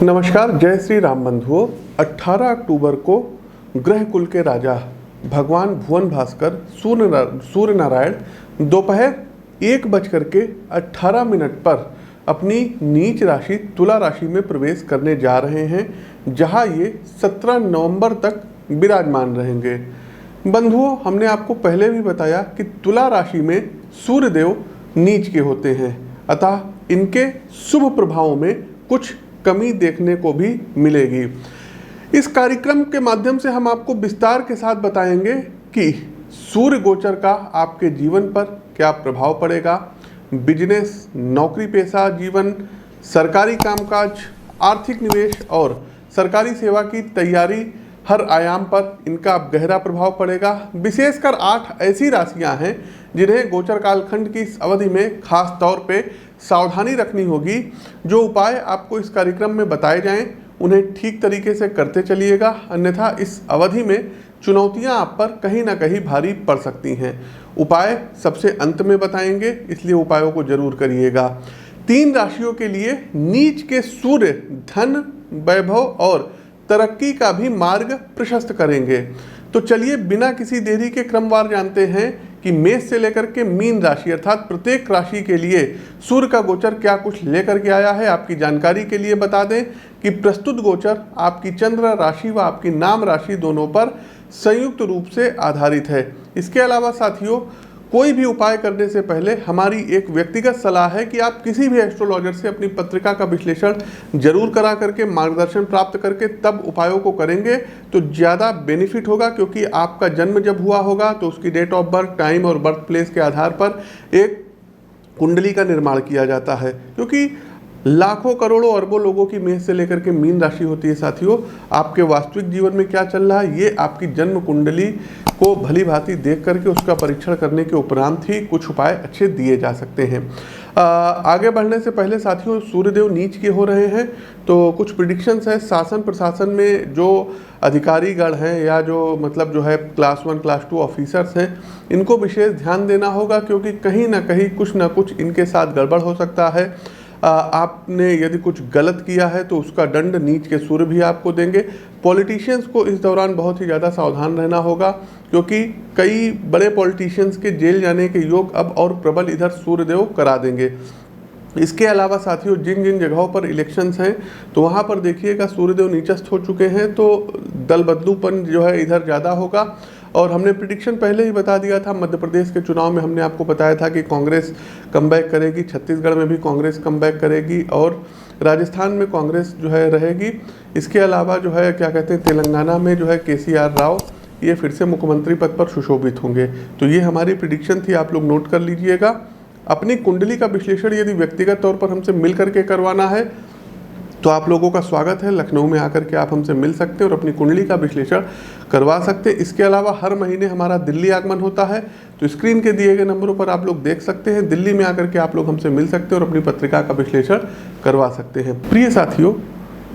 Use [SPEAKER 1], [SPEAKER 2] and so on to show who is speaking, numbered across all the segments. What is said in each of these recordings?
[SPEAKER 1] नमस्कार, जय श्री राम बंधुओं। 18 अक्टूबर को ग्रह कुल के राजा भगवान भुवन भास्कर सूर्य नारायण दोपहर 1:18 पर अपनी नीच राशि तुला राशि में प्रवेश करने जा रहे हैं, जहां ये 17 नवंबर तक विराजमान रहेंगे। बंधुओं, हमने आपको पहले भी बताया कि तुला राशि में सूर्यदेव नीच के होते हैं, अतः इनके शुभ प्रभावों में कुछ कमी देखने को भी मिलेगी। इस कार्यक्रम के माध्यम से हम आपको विस्तार के साथ बताएंगे कि सूर्य गोचर का आपके जीवन पर क्या प्रभाव पड़ेगा। बिजनेस, नौकरी पेशा जीवन, सरकारी कामकाज, आर्थिक निवेश और सरकारी सेवा की तैयारी, हर आयाम पर इनका गहरा प्रभाव पड़ेगा। विशेषकर 8 ऐसी राशियां हैं जिन्हें गोचर कालखंड की इस अवधि में खास तौर पे सावधानी रखनी होगी। जो उपाय आपको इस कार्यक्रम में बताए जाएं उन्हें ठीक तरीके से करते चलिएगा, अन्यथा इस अवधि में चुनौतियां आप पर कहीं ना कहीं भारी पड़ सकती हैं। उपाय सबसे अंत में बताएंगे, इसलिए उपायों को जरूर करिएगा। 3 राशियों के लिए नीच के सूर्य धन, वैभव और तरक्की का भी मार्ग प्रशस्त करेंगे। तो चलिए बिना किसी देरी के क्रमवार जानते हैं कि मेष से लेकर के मीन राशि अर्थात प्रत्येक राशि के लिए सूर्य का गोचर क्या कुछ लेकर के आया है। आपकी जानकारी के लिए बता दें कि प्रस्तुत गोचर आपकी चंद्र राशि व आपकी नाम राशि दोनों पर संयुक्त रूप से आधारित है। इसके अलावा साथियों, कोई भी उपाय करने से पहले हमारी एक व्यक्तिगत सलाह है कि आप किसी भी एस्ट्रोलॉजर से अपनी पत्रिका का विश्लेषण जरूर करा करके मार्गदर्शन प्राप्त करके तब उपायों को करेंगे तो ज़्यादा बेनिफिट होगा, क्योंकि आपका जन्म जब हुआ होगा तो उसकी डेट ऑफ बर्थ, टाइम और बर्थ प्लेस के आधार पर एक कुंडली का निर्माण किया जाता है। क्योंकि लाखों करोड़ों अरबों लोगों की मेष से लेकर के मीन राशि होती है। साथियों, आपके वास्तविक जीवन में क्या चल रहा है ये आपकी जन्म कुंडली को भली भांति देख करके उसका परीक्षण करने के उपरांत ही कुछ उपाय अच्छे दिए जा सकते हैं। आगे बढ़ने से पहले साथियों, सूर्यदेव नीच के हो रहे हैं तो कुछ प्रिडिक्शंस है। शासन प्रशासन में जो अधिकारीगण हैं या जो है क्लास 1 क्लास 2 ऑफिसर्स हैं, इनको विशेष ध्यान देना होगा, क्योंकि कहीं ना कहीं कुछ ना कुछ इनके साथ गड़बड़ हो सकता है। आपने यदि कुछ गलत किया है तो उसका दंड नीच के सूर्य भी आपको देंगे। पॉलिटिशियंस को इस दौरान बहुत ही ज़्यादा सावधान रहना होगा, क्योंकि कई बड़े पॉलिटिशियंस के जेल जाने के योग अब और प्रबल इधर सूर्यदेव करा देंगे। इसके अलावा साथियों, जिन जिन जगहों पर इलेक्शंस हैं तो वहाँ पर देखिएगा सूर्यदेव नीचस्थ हो चुके हैं, तो दल बदलूपन जो है इधर ज़्यादा होगा। और हमने प्रिडिक्शन पहले ही बता दिया था, मध्य प्रदेश के चुनाव में हमने आपको बताया था कि कांग्रेस कमबैक करेगी, छत्तीसगढ़ में भी कांग्रेस कमबैक करेगी और राजस्थान में कांग्रेस जो है रहेगी। इसके अलावा जो है क्या कहते हैं, तेलंगाना में जो है KCR राव ये फिर से मुख्यमंत्री पद पर सुशोभित होंगे। तो ये हमारी प्रिडिक्शन थी, आप लोग नोट कर लीजिएगा। अपनी कुंडली का विश्लेषण यदि व्यक्तिगत तौर पर हमसे मिल करके करवाना है तो आप लोगों का स्वागत है। लखनऊ में आकर के आप हमसे मिल सकते हैं और अपनी कुंडली का विश्लेषण करवा सकते हैं। इसके अलावा हर महीने हमारा दिल्ली आगमन होता है, तो स्क्रीन के दिए गए नंबरों पर आप लोग देख सकते हैं। दिल्ली में आकर के आप लोग हमसे मिल सकते हैं और अपनी पत्रिका का विश्लेषण करवा सकते हैं। प्रिय साथियों,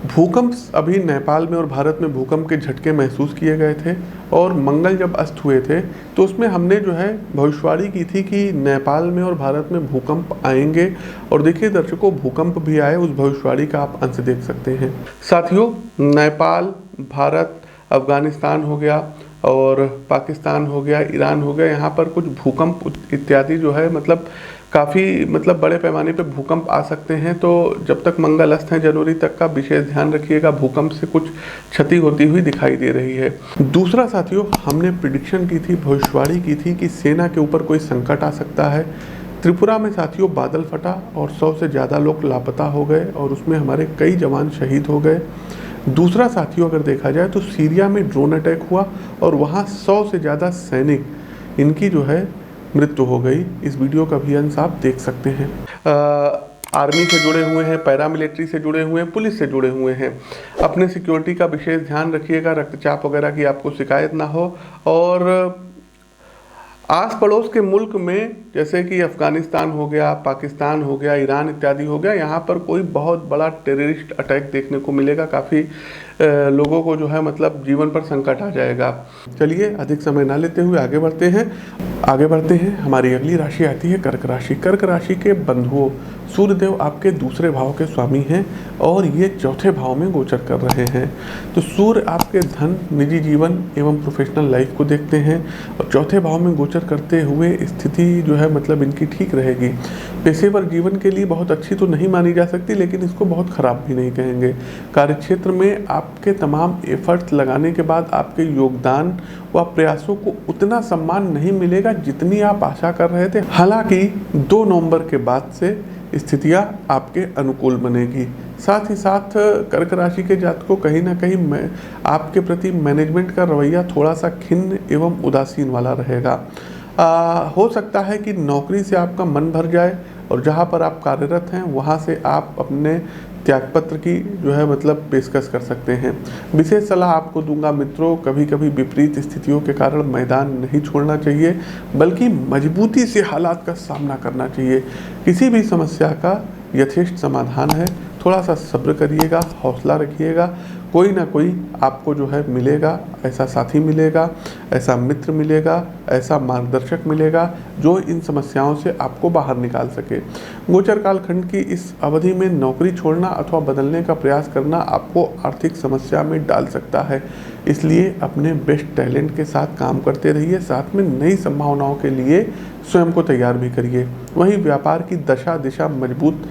[SPEAKER 1] भूकंप अभी नेपाल में और भारत में भूकंप के झटके महसूस किए गए थे और मंगल जब अस्त हुए थे तो उसमें हमने जो है भविष्यवाणी की थी कि नेपाल में और भारत में भूकंप आएंगे। और देखिए दर्शकों, भूकंप भी आए, उस भविष्यवाणी का आप अंश देख सकते हैं। साथियों, नेपाल, भारत, अफगानिस्तान हो गया और पाकिस्तान हो गया, ईरान हो गया, यहाँ पर कुछ भूकंप इत्यादि जो है काफ़ी बड़े पैमाने पे भूकंप आ सकते हैं। तो जब तक मंगल अस्त है जनवरी तक का विशेष ध्यान रखिएगा, भूकंप से कुछ क्षति होती हुई दिखाई दे रही है। दूसरा साथियों, हमने प्रिडिक्शन की थी, भविष्यवाणी की थी कि सेना के ऊपर कोई संकट आ सकता है। त्रिपुरा में साथियों बादल फटा और 100 से ज़्यादा लोग लापता हो गए और उसमें हमारे कई जवान शहीद हो गए। दूसरा साथियों, अगर देखा जाए तो सीरिया में ड्रोन अटैक हुआ और वहाँ 100 से ज़्यादा सैनिक इनकी जो है मृत्यु हो गई। इस वीडियो का भी अंश आप देख सकते हैं। आर्मी से जुड़े हुए हैं, पैरामिलिट्री से जुड़े हुए हैं, पुलिस से जुड़े हुए हैं, अपने सिक्योरिटी का विशेष ध्यान रखिएगा, रक्तचाप वगैरह की आपको शिकायत ना हो। और आस पड़ोस के मुल्क में जैसे कि अफगानिस्तान हो गया, पाकिस्तान हो गया, ईरान इत्यादि हो गया, यहाँ पर कोई बहुत बड़ा टेररिस्ट अटैक देखने को मिलेगा। काफ़ी लोगों को जो है मतलब जीवन पर संकट आ जाएगा। चलिए अधिक समय ना लेते हुए आगे बढ़ते हैं। हमारी अगली राशि आती है कर्क राशि। कर्क राशि के बंधुओं, सूर्यदेव आपके दूसरे भाव के स्वामी हैं और ये चौथे भाव में गोचर कर रहे हैं। तो सूर्य आपके धन, निजी जीवन एवं प्रोफेशनल लाइफ को देखते हैं और चौथे भाव में गोचर करते हुए स्थिति जो है मतलब इनकी ठीक रहेगी। पेशेवर जीवन के लिए बहुत अच्छी तो नहीं मानी जा सकती, लेकिन इसको बहुत खराब भी नहीं कहेंगे। कार्यक्षेत्र में आपके तमाम एफर्ट्स लगाने के बाद आपके योगदान व प्रयासों को उतना सम्मान नहीं मिलेगा जितनी आप आशा कर रहे थे। हालांकि 2 नवंबर के बाद से स्थितियां आपके अनुकूल बनेगी। साथ ही साथ कर्क राशि के जातकों कहीं ना कहीं आपके प्रति मैनेजमेंट का रवैया थोड़ा सा खिन्न एवं उदासीन वाला रहेगा। हो सकता है कि नौकरी से आपका मन भर जाए और जहां पर आप कार्यरत हैं वहां से आप अपने त्यागपत्र की जो है मतलब पेशकश कर सकते हैं। विशेष सलाह आपको दूंगा मित्रों, कभी कभी विपरीत स्थितियों के कारण मैदान नहीं छोड़ना चाहिए, बल्कि मजबूती से हालात का सामना करना चाहिए। किसी भी समस्या का यथेष्ट समाधान है, थोड़ा सा सब्र करिएगा, हौसला रखिएगा। कोई ना कोई आपको जो है मिलेगा, ऐसा साथी मिलेगा, ऐसा मित्र मिलेगा, ऐसा मार्गदर्शक मिलेगा जो इन समस्याओं से आपको बाहर निकाल सके। गोचर कालखंड की इस अवधि में नौकरी छोड़ना अथवा बदलने का प्रयास करना आपको आर्थिक समस्या में डाल सकता है, इसलिए अपने बेस्ट टैलेंट के साथ काम करते रहिए। साथ में नई संभावनाओं के लिए स्वयं को तैयार भी करिए। वहीं व्यापार की दशा दिशा मजबूत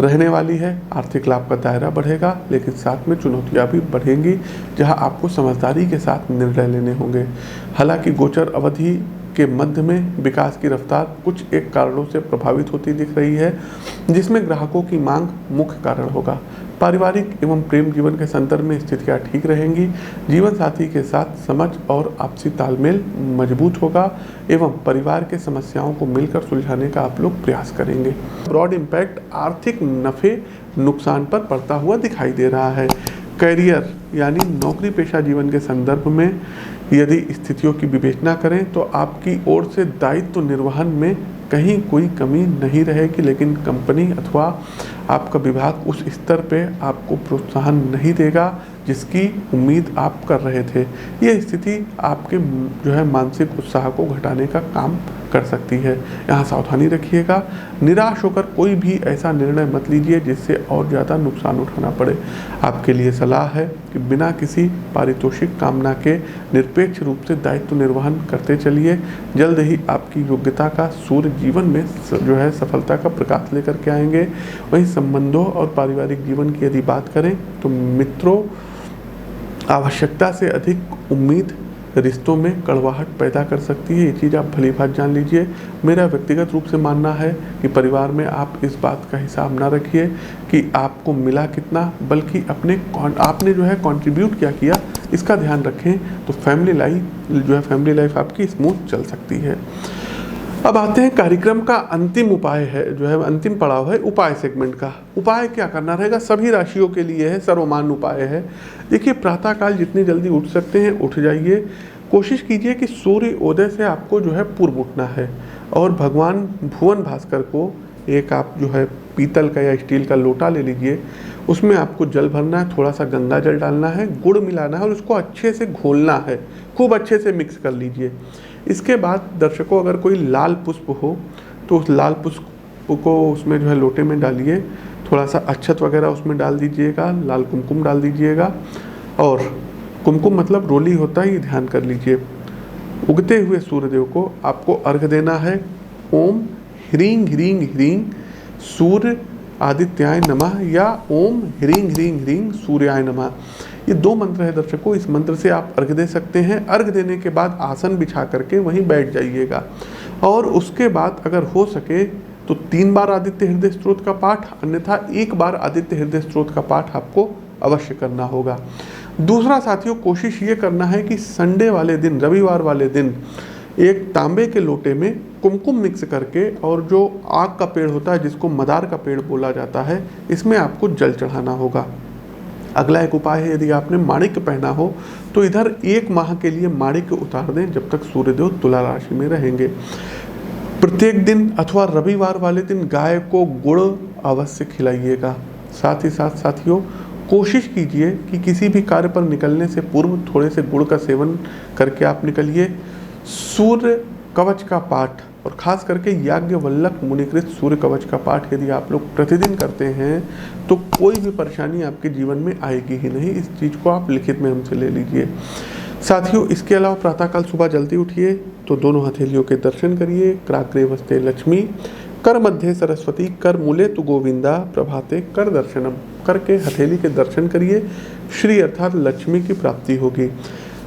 [SPEAKER 1] रहने वाली है। आर्थिक लाभ का दायरा बढ़ेगा, लेकिन साथ में चुनौतियां भी बढ़ेंगी, जहां आपको समझदारी के साथ निर्णय लेने होंगे। हालांकि गोचर अवधि के मध्य में विकास की रफ्तार कुछ एक कारणों से प्रभावित होती दिख रही है, जिसमें ग्राहकों की मांग मुख्य कारण होगा। पारिवारिक एवं प्रेम जीवन के संदर्भ में स्थितियां ठीक रहेंगी। जीवन साथी के साथ समझ और आपसी तालमेल मजबूत होगा एवं परिवार के समस्याओं को मिलकर सुलझाने का आप लोग प्रयास करेंगे। ब्रॉड इम्पैक्ट आर्थिक नफे नुकसान पर पड़ता हुआ दिखाई दे रहा है। करियर यानी नौकरी पेशा जीवन के संदर्भ में यदि स्थितियों की विवेचना करें तो आपकी ओर से दायित्व निर्वहन में कहीं कोई कमी नहीं रहेगी, लेकिन कंपनी अथवा आपका विभाग उस स्तर पे आपको प्रोत्साहन नहीं देगा जिसकी उम्मीद आप कर रहे थे। ये स्थिति आपके जो है मानसिक उत्साह को घटाने का काम कर सकती है। यहाँ सावधानी रखिएगा। निराश होकर कोई भी ऐसा निर्णय मत लीजिए जिससे और ज़्यादा नुकसान उठाना पड़े। आपके लिए सलाह है कि बिना किसी पारितोषिक कामना के निरपेक्ष रूप से दायित्व निर्वहन करते चलिए। जल्द ही आपकी योग्यता का सूर्य जीवन में जो है सफलता का प्रकाश लेकर के आएंगे। वहीं संबंधों और पारिवारिक जीवन की यदि बात करें तो मित्रों, आवश्यकता से अधिक उम्मीद रिश्तों में कड़वाहट पैदा कर सकती है। ये चीज़ आप भली भांति जान लीजिए। मेरा व्यक्तिगत रूप से मानना है कि परिवार में आप इस बात का हिसाब ना रखिए कि आपको मिला कितना, बल्कि आपने जो है कंट्रीब्यूट क्या किया, इसका ध्यान रखें तो फैमिली लाइफ आपकी स्मूथ चल सकती है। अब आते हैं कार्यक्रम का अंतिम उपाय है, जो है अंतिम पड़ाव है उपाय सेगमेंट का। उपाय क्या करना रहेगा, सभी राशियों के लिए है, सर्वमान्य उपाय है। देखिए, प्रातःकाल जितनी जल्दी उठ सकते हैं उठ जाइए। कोशिश कीजिए कि सूर्य उदय से आपको जो है पूर्व उठना है और भगवान भुवन भास्कर को एक आप जो है पीतल का या स्टील का लोटा ले लीजिए। उसमें आपको जल भरना है, थोड़ा सा गंगा जल डालना है, गुड़ मिलाना है और उसको अच्छे से घोलना है, खूब अच्छे से मिक्स कर लीजिए। इसके बाद दर्शकों, अगर कोई लाल पुष्प हो तो उस लाल पुष्प को उसमें जो है लोटे में डालिए। थोड़ा सा अक्षत वगैरह उसमें डाल दीजिएगा, लाल कुमकुम डाल दीजिएगा। और कुमकुम मतलब रोली होता है, ये ध्यान कर लीजिए। उगते हुए सूर्यदेव को आपको अर्घ देना है। ओम ह्रीं ह्रीं ह्रीं सूर्य आदित्याय नमः या ओम ह्रीं ह्रीं ह्रीं सूर्याय नमः, ये 2 मंत्र है दर्शकों। इस मंत्र से आप अर्घ दे सकते हैं। अर्घ देने के बाद आसन बिछा करके वहीं बैठ जाइएगा और उसके बाद अगर हो सके तो 3 बार आदित्य हृदय स्तोत्र का पाठ, अन्यथा 1 बार आदित्य हृदय स्तोत्र का पाठ आपको अवश्य करना होगा। दूसरा साथियों, कोशिश ये करना है कि संडे वाले दिन, रविवार वाले दिन, एक तांबे के लोटे में कुमकुम मिक्स करके और जो आग का पेड़ होता है जिसको मदार का पेड़ बोला जाता है, इसमें आपको जल चढ़ाना होगा। अगला एक उपाय है, यदि आपने माणिक्य पहना हो तो इधर 1 माह के लिए माणिक्य उतार दें जब तक सूर्यदेव तुला राशि में रहेंगे। प्रत्येक दिन अथवा रविवार वाले दिन गाय को गुड़ अवश्य खिलाइएगा। साथ ही साथ साथियों, कोशिश कीजिए कि किसी भी कार्य पर निकलने से पूर्व थोड़े से गुड़ का सेवन करके आप निकलिए। सूर्य कवच का पाठ और खास करके याज्ञवल्क्य मुनिकृत सूर्य कवच का पाठ यदि आप लोग प्रतिदिन करते हैं तो कोई भी परेशानी आपके जीवन में आएगी ही नहीं। इस चीज़ को आप लिखित में हमसे ले लीजिए। साथियों, इसके अलावा प्रातःकाल सुबह जल्दी उठिए तो दोनों हथेलियों के दर्शन करिए। कराग्रे वस्ते लक्ष्मी, कर मध्य सरस्वती, कर मूले तु गोविंदा, प्रभाते कर दर्शनम करके हथेली के दर्शन करिए। श्री अर्थात लक्ष्मी की प्राप्ति होगी।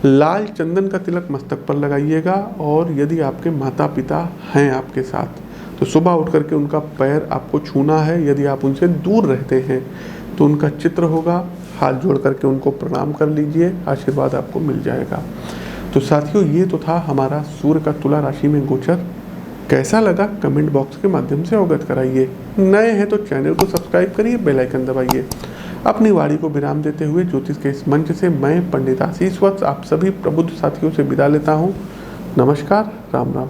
[SPEAKER 1] लाल चंदन का तिलक मस्तक पर लगाइएगा और यदि आपके माता पिता हैं आपके साथ तो सुबह उठ करके उनका पैर आपको छूना है। यदि आप उनसे दूर रहते हैं तो उनका चित्र होगा, हाथ जोड़ करके उनको प्रणाम कर लीजिए, आशीर्वाद आपको मिल जाएगा। तो साथियों, ये तो था हमारा सूर्य का तुला राशि में गोचर। कैसा लगा कमेंट बॉक्स के माध्यम से अवगत कराइए। नए हैं तो चैनल को सब्सक्राइब करिए, बेल आइकन दबाइए। अपनी वाणी को विराम देते हुए ज्योतिष के इस मंच से मैं पंडित आशीष वत्स आप सभी प्रबुद्ध साथियों से विदा लेता हूँ। नमस्कार, राम राम।